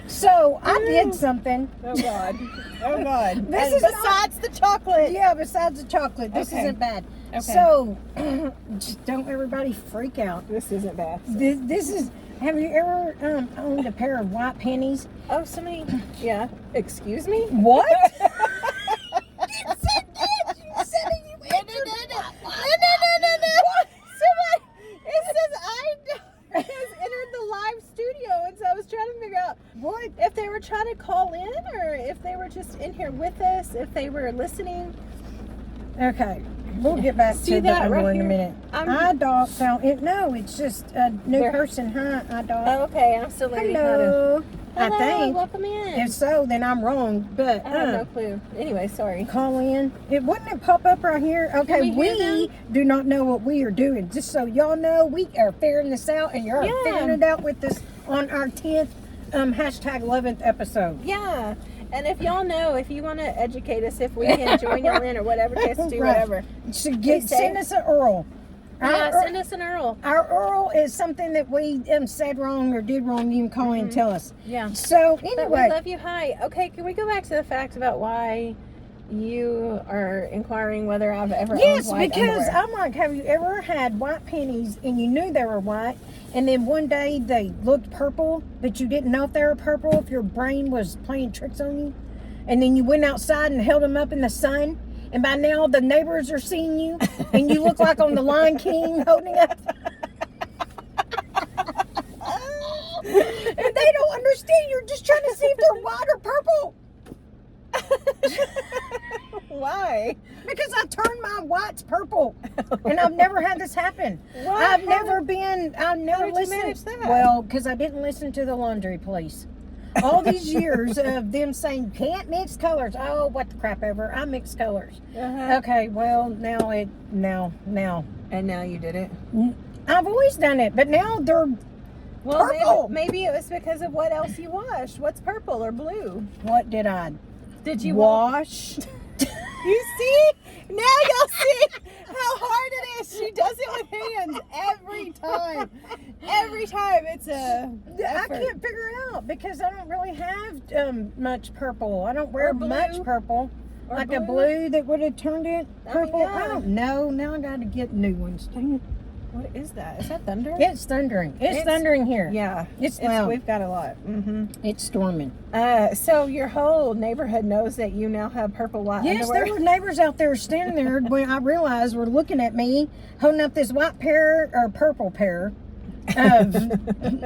So I did something. Oh God. Oh God. This And is besides the chocolate. Yeah, besides the chocolate, this Okay. isn't bad. Okay. So just don't everybody freak out. This isn't bad. This is. Have you ever owned a pair of white panties? Oh, somebody. Yeah. Excuse me? What? You said that. You said it. You answered. No. Somebody, it says I has entered the live studio, and so I was trying to figure out What? if they were trying to call in or if they were just in here with us, if they were listening. Okay, we'll get back See to that that right in a here? minute. I'm- iDog found it. No, it's just a new There- person. Hi, iDog. Oh, okay. I'm still learning Hello. how to. I think. Welcome in. If so, then I'm wrong. But I have no clue. Anyway, sorry. call in. Wouldn't it pop up right here? Okay, we hear we do not know what we are doing. Just so y'all know, we are figuring this out, and you're Yeah. figuring it out with us on our 10th hashtag 11th episode. Yeah. And if y'all know, if you want to educate us, if we can join y'all in or whatever, just do Right. whatever. So Please say. send us an URL. Yeah, send us an URL. Our URL is something that we said wrong or did wrong. You can call in and tell us. Yeah. So But anyway, we love you. Hi. Okay, can we go back to the fact about why you are inquiring whether I've ever yes, owned white because underwear? I'm like, have you ever had white panties and you knew they were white, and then one day they looked purple, but you didn't know if they were purple, if your brain was playing tricks on you, and then you went outside and held them up in the sun, and by now the neighbors are seeing you, and you look like on the Lion King holding up. And they don't understand. You're just trying to see if they're white or purple. Why? Because I turned my whites purple, and I've never had this happen. Why I've never managed that? Well, because I didn't listen to the laundry police. All these years of them saying can't mix colors. Oh, what the crap ever! I mix colors. Uh-huh. Okay, well now. And now you did it. I've always done it, but now they're Well, purple. maybe it was because of what else you washed. What's purple or blue? What did I Did you wash? You see? Now y'all see how hard it is. She does it with hands every time. Every time it's a I effort. can't figure it out because I don't really have much purple. I don't wear Or blue. much purple. Or Like blue. a blue that would have turned it I mean, purple. yeah. I don't know. Now I got to get new ones. Dang it. What is that? Is that thunder? It's thundering. It's thundering here. Yeah. It's loud. We've got a lot. Mm-hmm. It's storming. So your whole neighborhood knows that you now have purple white Yes, underwear. there were neighbors out there standing there when I realized were looking at me holding up this white pair or purple pair of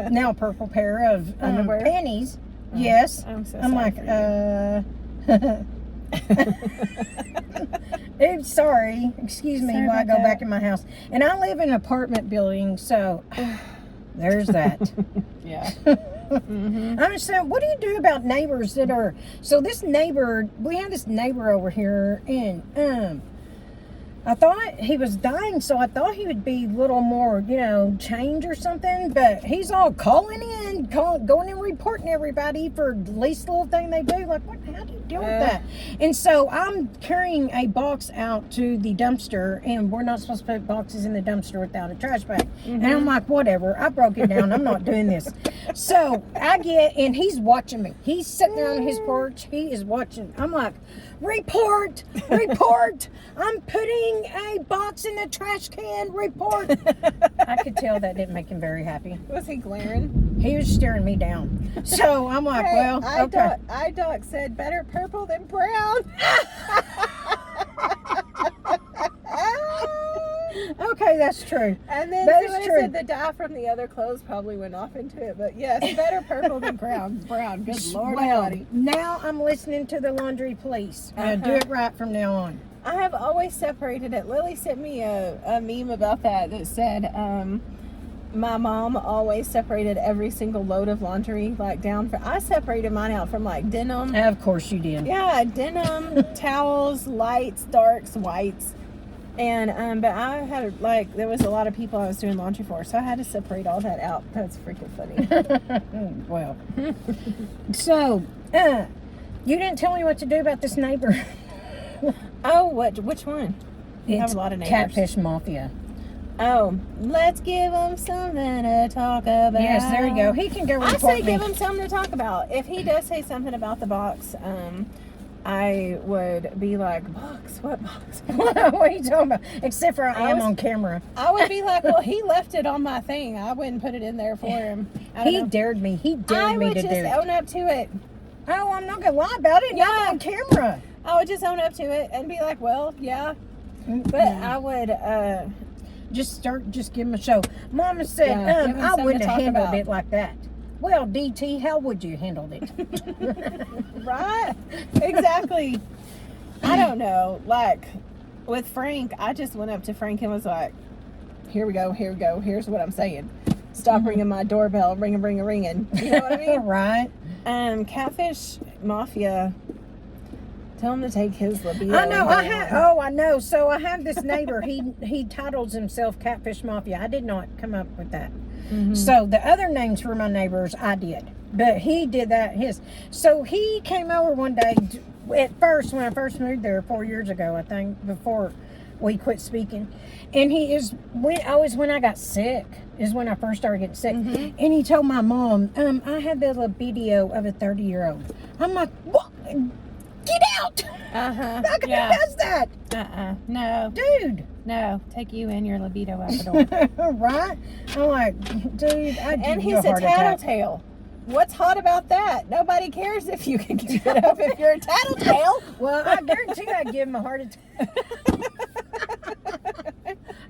now purple pair of Underwear? panties. Yes. I'm so I'm sorry like, for oops, sorry. Excuse me Sorry while I about go that. back in my house. And I live in an apartment building, so there's that. Yeah. Mm-hmm. I'm just saying, what do you do about neighbors that are... So this neighbor, we have this neighbor over here, and I thought he was dying, so I thought he would be a little more, change or something, but he's all going and reporting everybody for the least little thing they do. Like, how do you deal with that? And so I'm carrying a box out to the dumpster, and we're not supposed to put boxes in the dumpster without a trash bag. And I'm like, whatever, I broke it down. I'm not doing this. So I and he's watching me. He's sitting there on his porch. He is watching. I'm like, report. I'm putting a box in the trash can. Report. I could tell that didn't make him very happy. Was he glaring? He was staring me down. So I'm like, Hey, well, okay. iDoc said better purple than brown. Okay, that's true. And then That is somebody true. said the dye from the other clothes probably went off into it. But yes, better purple than brown. Good Lord Well, Almighty. now I'm listening to the laundry police. Do Uh-huh. it right from now on. I have always separated it. Lily sent me a meme about that said, my mom always separated every single load of laundry, like down. I separated mine out from like denim. Of course you did. Yeah, denim, towels, lights, darks, whites. And, but I had, like, there was a lot of people I was doing laundry for, so I had to separate all that out. That's freaking funny. Well, so, you didn't tell me what to do about this neighbor. Oh, which one? You have It's a lot of neighbors. Catfish Mafia. Oh, let's give him something to talk about. Yes, there you go. He can go report I say me. give him something to talk about. If he does say something about the box, I would be like, box? What box? What are you talking about? Except for I am on camera. I would be like, well, he left it on my thing. I wouldn't put it in there for him. He dared me. He dared me to do I would just it. own up to it. Oh, I'm not going to lie about it. Not Yeah. on camera. I would just own up to it and be like, well, yeah. But I would, Just give him a show. Mama said, Yeah, give him I something wouldn't to have talk handled about. it like that. Well, DT, how would you handle it? right? Exactly. I don't know. Like, with Frank, I just went up to Frank and was like, here we go. Here's what I'm saying. Stop ringing my doorbell. Ringing. You know what I mean? Right. Catfish Mafia. Tell him to take his libido. I know. I know. So I have this neighbor. He titles himself Catfish Mafia. I did not come up with that. Mm-hmm. So the other names for my neighbors, I did, but he did that his. So he came over one day. At first, when I first moved there 4 years ago, I think, before we quit speaking, and when I got sick is when I first started getting sick, and he told my mom, I had the libido of a 30-year-old. I'm like, what? Get out! Uh-huh. How come Yeah. he does that? No. Dude. No. Take you and your libido out the door. Right? I'm like, dude, I'd And give you he's a a heart attack. tattletale. What's hot about that? Nobody cares if you can keep it up if you're a tattletale. Well, I guarantee I'd give him a heart attack.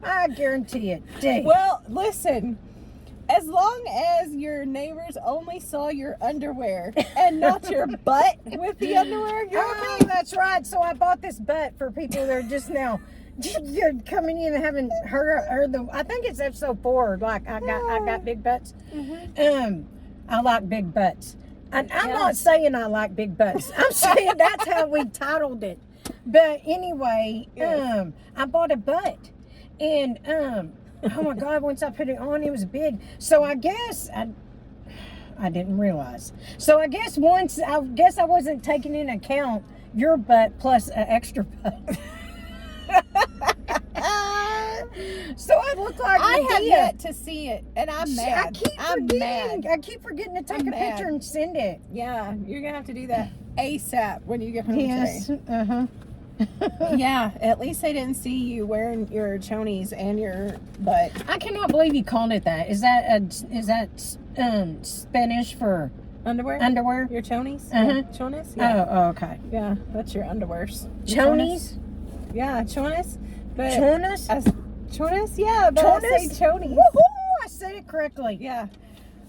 I guarantee it. Dang. Well, listen. As long as your neighbors only saw your underwear and not your butt with the underwear, you're Oh, okay. that's right. So I bought this butt for people that are just now coming in and haven't heard the. I think it's episode 4. Like I got big butts. I like big butts. And I'm not saying I like big butts. I'm saying that's how we titled it. But anyway, Yes. I bought a butt, and oh my God, once I put it on, it was big. So I guess I didn't realize. So I guess I wasn't taking into account your butt plus an extra butt. So I look like I an have idiot. yet to see it, and I'm mad. I'm mad. I keep forgetting to take I'm a picture mad. and send it. Yeah, you're gonna have to do that ASAP when you get home Yes. today. Yeah, at least they didn't see you wearing your chonies and your butt. I cannot believe you called it that. Is that Spanish for Underwear? underwear? Your chonies? Uh-huh. Yeah, chonis? Yeah. Oh, okay. Yeah, that's your underwears. Your Chonies? Yeah, chonis. But Chonis? chonis? Yeah, but I say Chonis? chonies. Woohoo! I said it correctly. Yeah.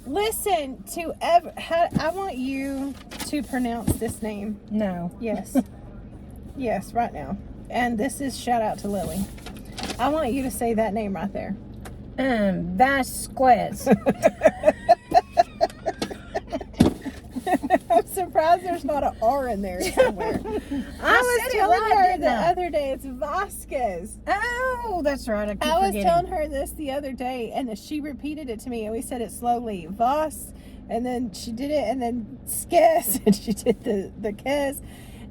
Listen to I want you to pronounce this name. No. Yes. Yes, right now. And this is shout out to Lily. I want you to say that name right there. Vasquez. I'm surprised there's not an R in there somewhere. I was said it telling right, her didn't the I? other day it's Vasquez. Oh, that's right. I I was forgetting. telling her this the other day, and she repeated it to me, and we said it slowly. Voss, and then she did it, and then skes, and she did the kes,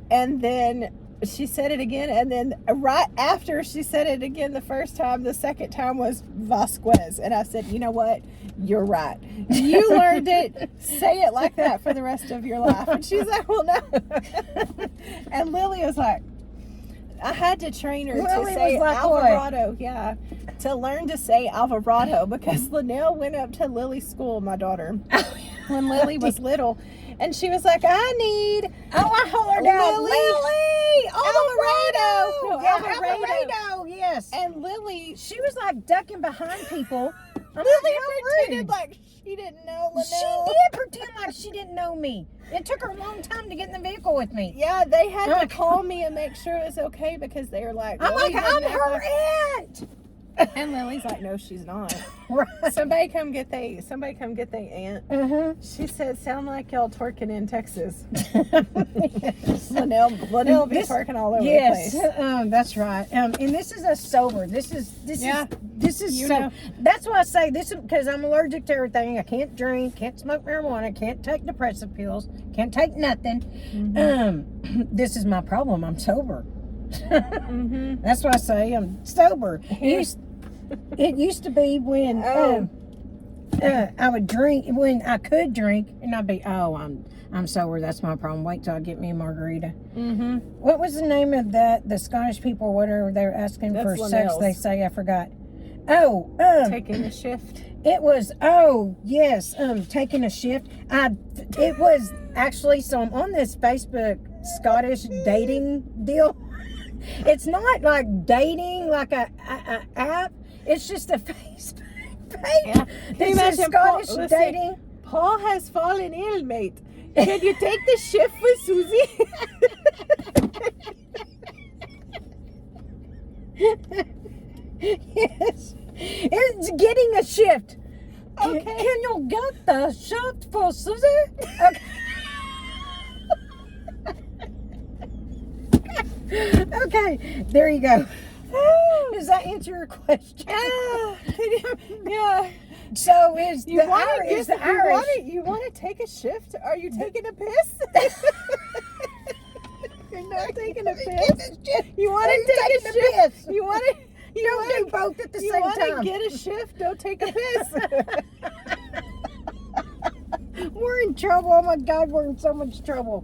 and then she said it again, and then right after she said it again the first time, the second time was Vasquez, and I said, you know what? You're right. You learned it. Say it like that for the rest of your life. And she's like, well, no. And Lily was like, I had to train her Lily to say was like, what? Alvarado. Yeah. To learn to say Alvarado because Linnell went up to Lily's school, my daughter, when Lily was little. And she was like, I need Oh, I hollered out, Lily Alvarado. No, Yeah, Alvarado. Alvarado. Yes. And Lily, She was like ducking behind people. I'm Lily like, how pretended rude. like she didn't know She Linnell. did pretend like she didn't know me. It took her a long time to get in the vehicle with me. Yeah, they had I'm to like, call me and make sure it was okay because they were like, I'm Lily like, didn't I'm act her like-" aunt. And Lily's like, no, she's not. Right. Somebody come get they aunt. Uh-huh. She said, sound like y'all twerking in Texas. Yes. Linnell be twerking all over the place. That's right. And this is a sober. This is You so. know. That's why I say this is because I'm allergic to everything. I can't drink, can't smoke marijuana, can't take depressive pills, can't take nothing. Mm-hmm. This is my problem. I'm sober. Mm-hmm. That's why I say I'm sober. It used to be when I would drink, when I could drink, and I'd be, I'm sober. That's my problem. Wait till I get me a margarita. Mm-hmm. What was the name of that? The Scottish people, whatever they were asking That's for sex. Linnell's. They say, I forgot. Taking a shift. It was taking a shift. It was actually, so I'm on this Facebook Scottish dating deal. It's not like dating like a app. It's just a Facebook page. Yeah. This is imagine Scottish Paul- dating. Paul has fallen ill, mate. Can you take the shift with Susie? Yes, it's getting a shift. Okay. Can you get the shift for Susie? Okay. Okay, there you go. Does that answer your question? Yeah. So is You the want Irish? you want to take a shift? Are you taking a piss? You're not taking a piss. You want to take a shift? piss? You want to? Don't do both at the You same want to time. get a shift? Don't take a piss. We're in trouble. Oh my God, we're in so much trouble.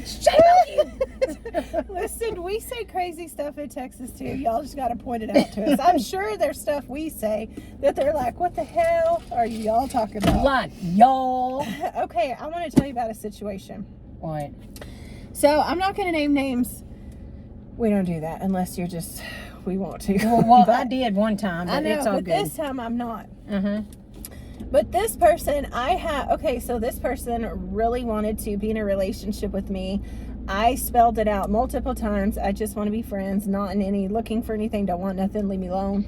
Shame on you. Listen, we say crazy stuff in Texas too. Y'all just got to point it out to us. I'm sure there's stuff we say that they're like, what the hell are y'all talking about? Like y'all. Okay, I want to tell you about a situation. What? So I'm not going to name names. We don't do that unless you're just, we want to. Well, But I did one time, but I know, it's all but good. this time I'm not. Uh-huh. But this person, so this person really wanted to be in a relationship with me. I spelled it out multiple times. I just want to be friends, not in any looking for anything, don't want nothing, leave me alone.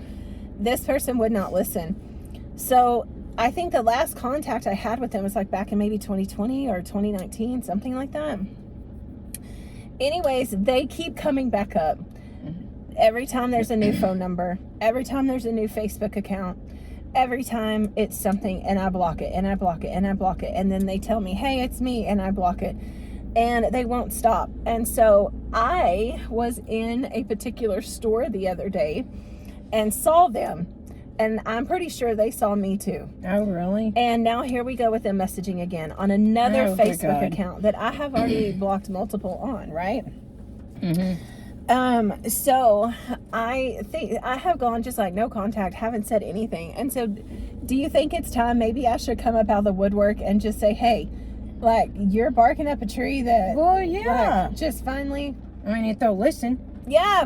This person would not listen. So I think the last contact I had with him was like back in maybe 2020 or 2019, something like that. Anyways, they keep coming back up. Every time there's a new phone number, every time there's a new Facebook account, every time it's something, and I block it, and I block it, and I block it. And then they tell me, hey, it's me, and I block it. And they won't stop. And so I was in a particular store the other day and saw them. And I'm pretty sure they saw me too. Oh, really? And now here we go with them messaging again on another Oh, dear Facebook God. account that I have already blocked multiple on, right? Mm-hmm. So I think I have gone just like no contact, haven't said anything. And so do you think it's time maybe I should come up out of the woodwork and just say, hey, like you're barking up a tree that Well, yeah. like, just finally, I mean, if they'll listen. yeah.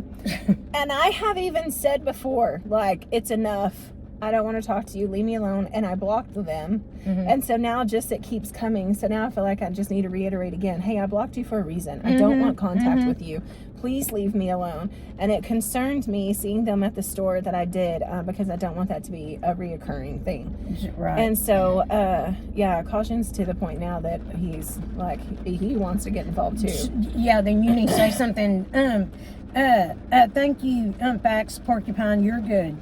And I have even said before, like, it's enough. I don't want to talk to you. Leave me alone. And I blocked them. Mhm. And so now just it keeps coming. So now I feel like I just need to reiterate again. Hey, I blocked you for a reason. I don't want contact with you. Please leave me alone. And it concerned me seeing them at the store that I did because I don't want that to be a reoccurring thing. Right. And so, caution's to the point now that he's like, he wants to get involved too. Yeah, then you need to say something. Thank you, Fax Porcupine, you're good.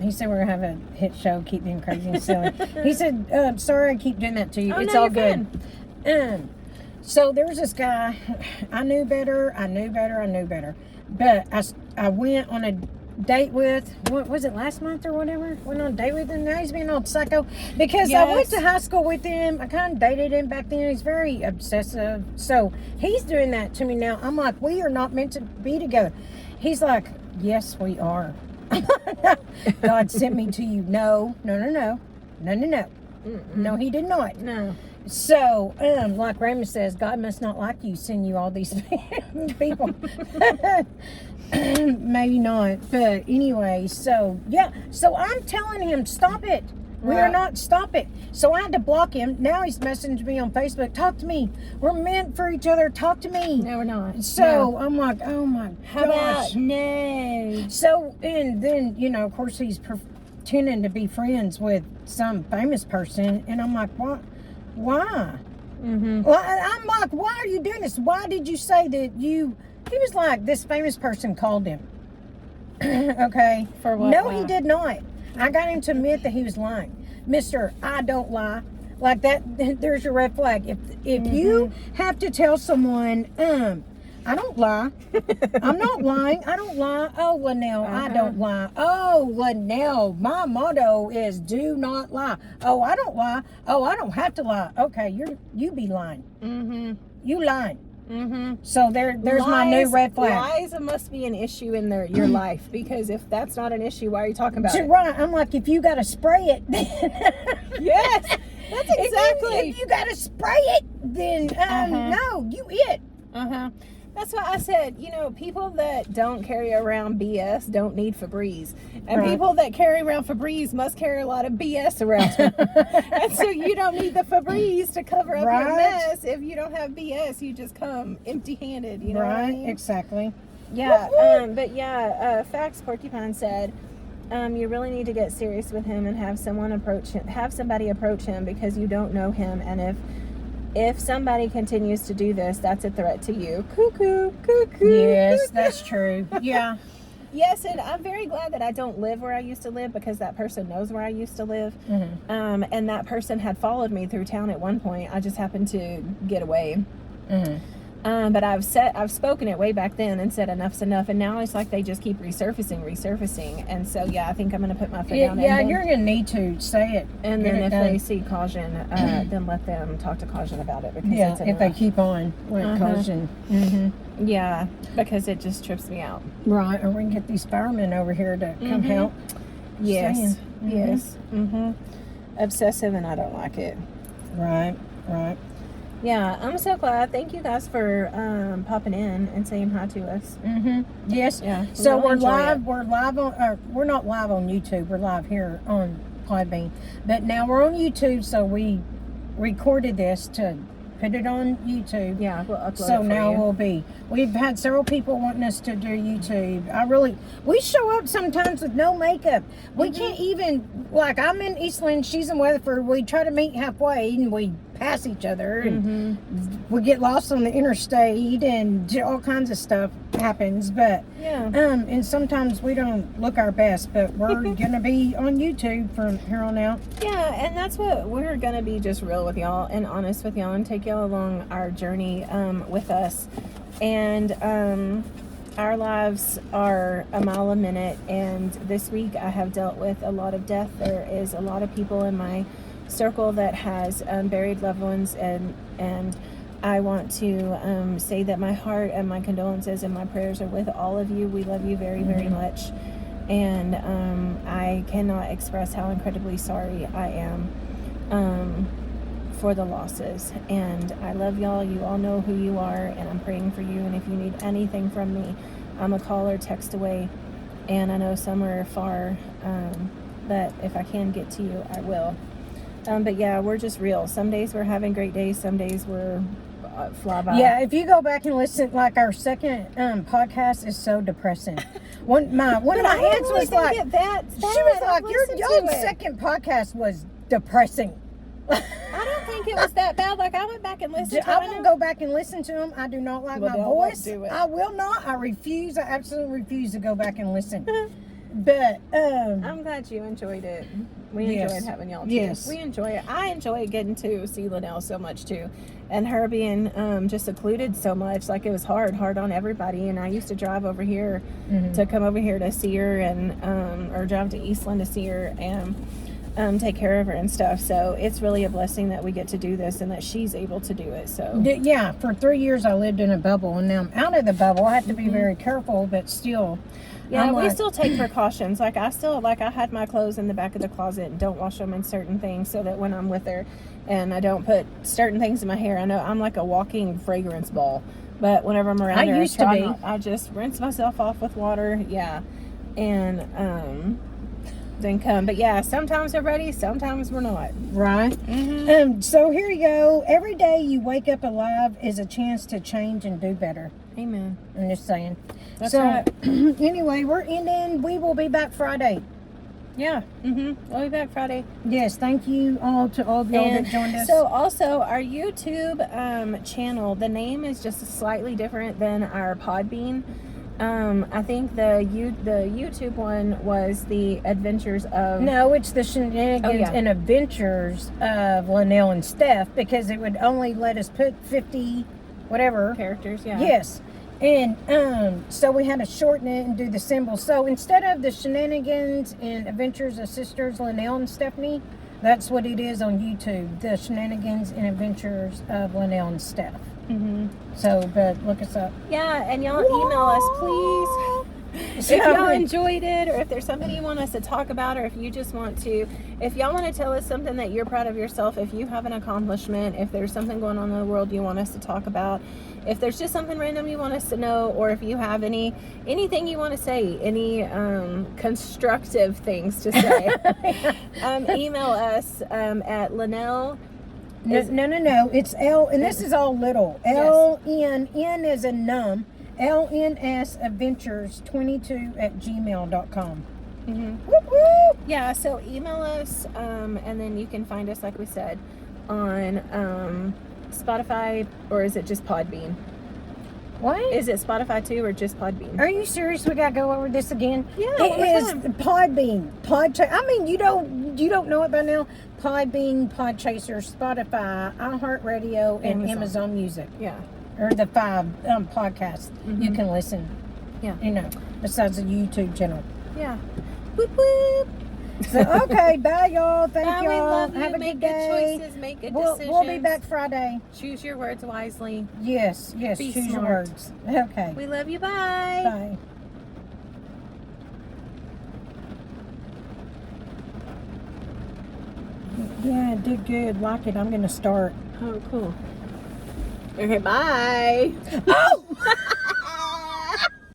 He said we're gonna have a hit show, keep being crazy and silly. He said, sorry I keep doing that to you. Oh, It's no, all you're good. So there was this guy, I knew better. But I went on a date with, what was it, last month or whatever? Went on a date with him. Now he's being all psycho. Because I went Yes. to high school with him. I kind of dated him back then. He's very obsessive. So he's doing that to me now. I'm like, we are not meant to be together. He's like, yes, we are. God sent me to you. No. Mm-mm. No, he did not. No. So, like Raymond says, God must not like you, send you all these people. Maybe not, but anyway, so yeah. So I'm telling him, stop it. We are not, stop it. So I had to block him. Now he's messaging me on Facebook. Talk to me. We're meant for each other. Talk to me. No, we're not. So I'm like, oh my How gosh. about no? So, and then, you know, of course he's pretending to be friends with some famous person. And I'm like, what? Why? Mm-hmm. Well, I'm like, why are you doing this? Why did you say that you... He was like, this famous person called him. Okay. For what? No, he did not. I got him to admit that he was lying. Mister, I don't lie. Like that, there's your red flag. If you have to tell someone, I don't lie. I'm not lying. I don't lie. Oh, Linnell, I don't lie. Oh, Linnell, my motto is do not lie. Oh, I don't lie. Oh, I don't have to lie. Okay, you be lying. Mm-hmm. You lying. Mm-hmm. So there's my new red flag. Lies must be an issue in your life, because if that's not an issue, why are you talking about it? Right. I'm like, if you got to spray it. Yes, that's exactly. If you got to spray it, then no, you it. That's why I said, you know, people that don't carry around BS don't need Febreze. And people that carry around Febreze must carry a lot of BS around them. And so you don't need the Febreze to cover up your mess. If you don't have BS, you just come empty-handed, you know what I mean? Exactly. Yeah, but yeah, Fax Porcupine said, you really need to get serious with him and have somebody approach him, because you don't know him, and if somebody continues to do this, that's a threat to you. Cuckoo, cuckoo. Yes, cuckoo. that's true. Yeah. Yes, and I'm very glad that I don't live where I used to live, because that person knows where I used to live. And that person had followed me through town at one point. I just happened to get away. But I've spoken it way back then and said enough's enough, and now it's like they just keep resurfacing, and so yeah, I think I'm gonna put my foot down. Yeah, you're gonna need to say it, and then if they see Caution, then let them talk to Caution about it, because it's if they keep on with Caution. Yeah, because it just trips me out. Right, or we can get these firemen over here to come help. Yes, yes. Obsessive, and I don't like it. Right. Yeah, I'm so glad. Thank you guys for popping in and saying hi to us. Yes. Yeah. So really we're live. We're live on. We're not live on YouTube. We're live here on Podbean. But now we're on YouTube. So we recorded this to put it on YouTube. Yeah, we'll upload so it for now you. we'll be. We've had several people wanting us to do YouTube. We show up sometimes with no makeup. We can't even, like, I'm in Eastland, she's in Weatherford. We try to meet halfway and we pass each other, and we get lost on the interstate, and all kinds of stuff happens. But and sometimes we don't look our best, but we're gonna be on YouTube from here on out. Yeah, and that's what we're gonna be, just real with y'all and honest with y'all, and take y'all along our journey with us. And our lives are a mile a minute, and this week I have dealt with a lot of death. There is a lot of people in my circle that has buried loved ones, and I want to say that my heart and my condolences and my prayers are with all of you. We love you very, very much, and I cannot express how incredibly sorry I am for the losses, and I love y'all. You all know who you are, and I'm praying for you, and if you need anything from me, I'm a call or text away, and I know some are far, but if I can get to you, I will. But yeah, we're just real. Some days we're having great days. Some days we're fly by. Yeah, if you go back and listen, like our second podcast is so depressing. One of my aunts was like, she was like, your second podcast was depressing. I don't think it was that bad. Like, I went back and listened to I won't go back and listen to them. I do not like my voice. I will not. I refuse. I absolutely refuse to go back and listen. But I'm glad you enjoyed it. We enjoyed having y'all too. Yes. We enjoy it. I enjoy getting to see Linnell so much too, and her being just secluded so much. Like, it was hard on everybody. And I used to drive over here to come over here to see her, and or drive to Eastland to see her, and take care of her and stuff. So it's really a blessing that we get to do this and that she's able to do it. So Yeah, for 3 years I lived in a bubble, and now I'm out of the bubble. I have to be very careful, but still. yeah, I'm we like- still take precautions. Like I had my clothes in the back of the closet and don't wash them in certain things so that when I'm with her and I don't put certain things in my hair. I know I'm like a walking fragrance ball, but whenever I'm around her, used to be. I just rinse myself off with water. Yeah. And then come. But yeah, sometimes we're ready, sometimes we're not. Right. So here you go. Every day you wake up alive is a chance to change and do better. Amen. I'm just saying. That's so, right. Anyway, we're ending. We will be back Friday. Yeah. We'll be back Friday. Yes, thank you all to all of y'all that joined us. So also our YouTube channel, the name is just slightly different than our Podbean. I think the YouTube one was the Adventures of... No, it's the Shenanigans Oh, yeah. and Adventures of Linnell and Steph, because it would only let us put 50 whatever characters. Yeah. Yes. And so we had to shorten it and do the symbols. So instead of the Shenanigans and Adventures of Sisters Linnell and Stephanie, that's what it is on YouTube. The Shenanigans and Adventures of Linnell and Steph. So, but look us up. Yeah, and y'all email us, please. If y'all enjoyed it, or if there's something you want us to talk about, or if you just want to, if y'all want to tell us something that you're proud of yourself, if you have an accomplishment, if there's something going on in the world you want us to talk about, if there's just something random you want us to know, or if you have anything you want to say, any constructive things to say, email us at Linnell. No. It's L, and this is all little. N as a num. LNS Adventures 22 at gmail.com. Whoop, whoop. Yeah, so email us, and then you can find us, like we said, on Spotify, or is it just Podbean? What? Is it Spotify too, or just Podbean? Are you serious? We gotta go over this again? Yeah, It is time. Podbean, I mean, you don't know it by now. Podbean, Podchaser, Spotify, iHeartRadio, and Amazon Music. Yeah. Or the 5 podcasts you can listen. Yeah. Besides the YouTube channel. Yeah. Whoop whoop. So, okay, bye y'all. Thank Bye, we y'all. love you. Have a Make good good day. choices. Make good We'll decisions. be back Friday. Choose your words wisely. Yes. Be Choose your smart. words. Okay. We love you. Bye. Bye. Yeah, did good. Like it. I'm going to start. Oh, cool. Okay, bye. Oh!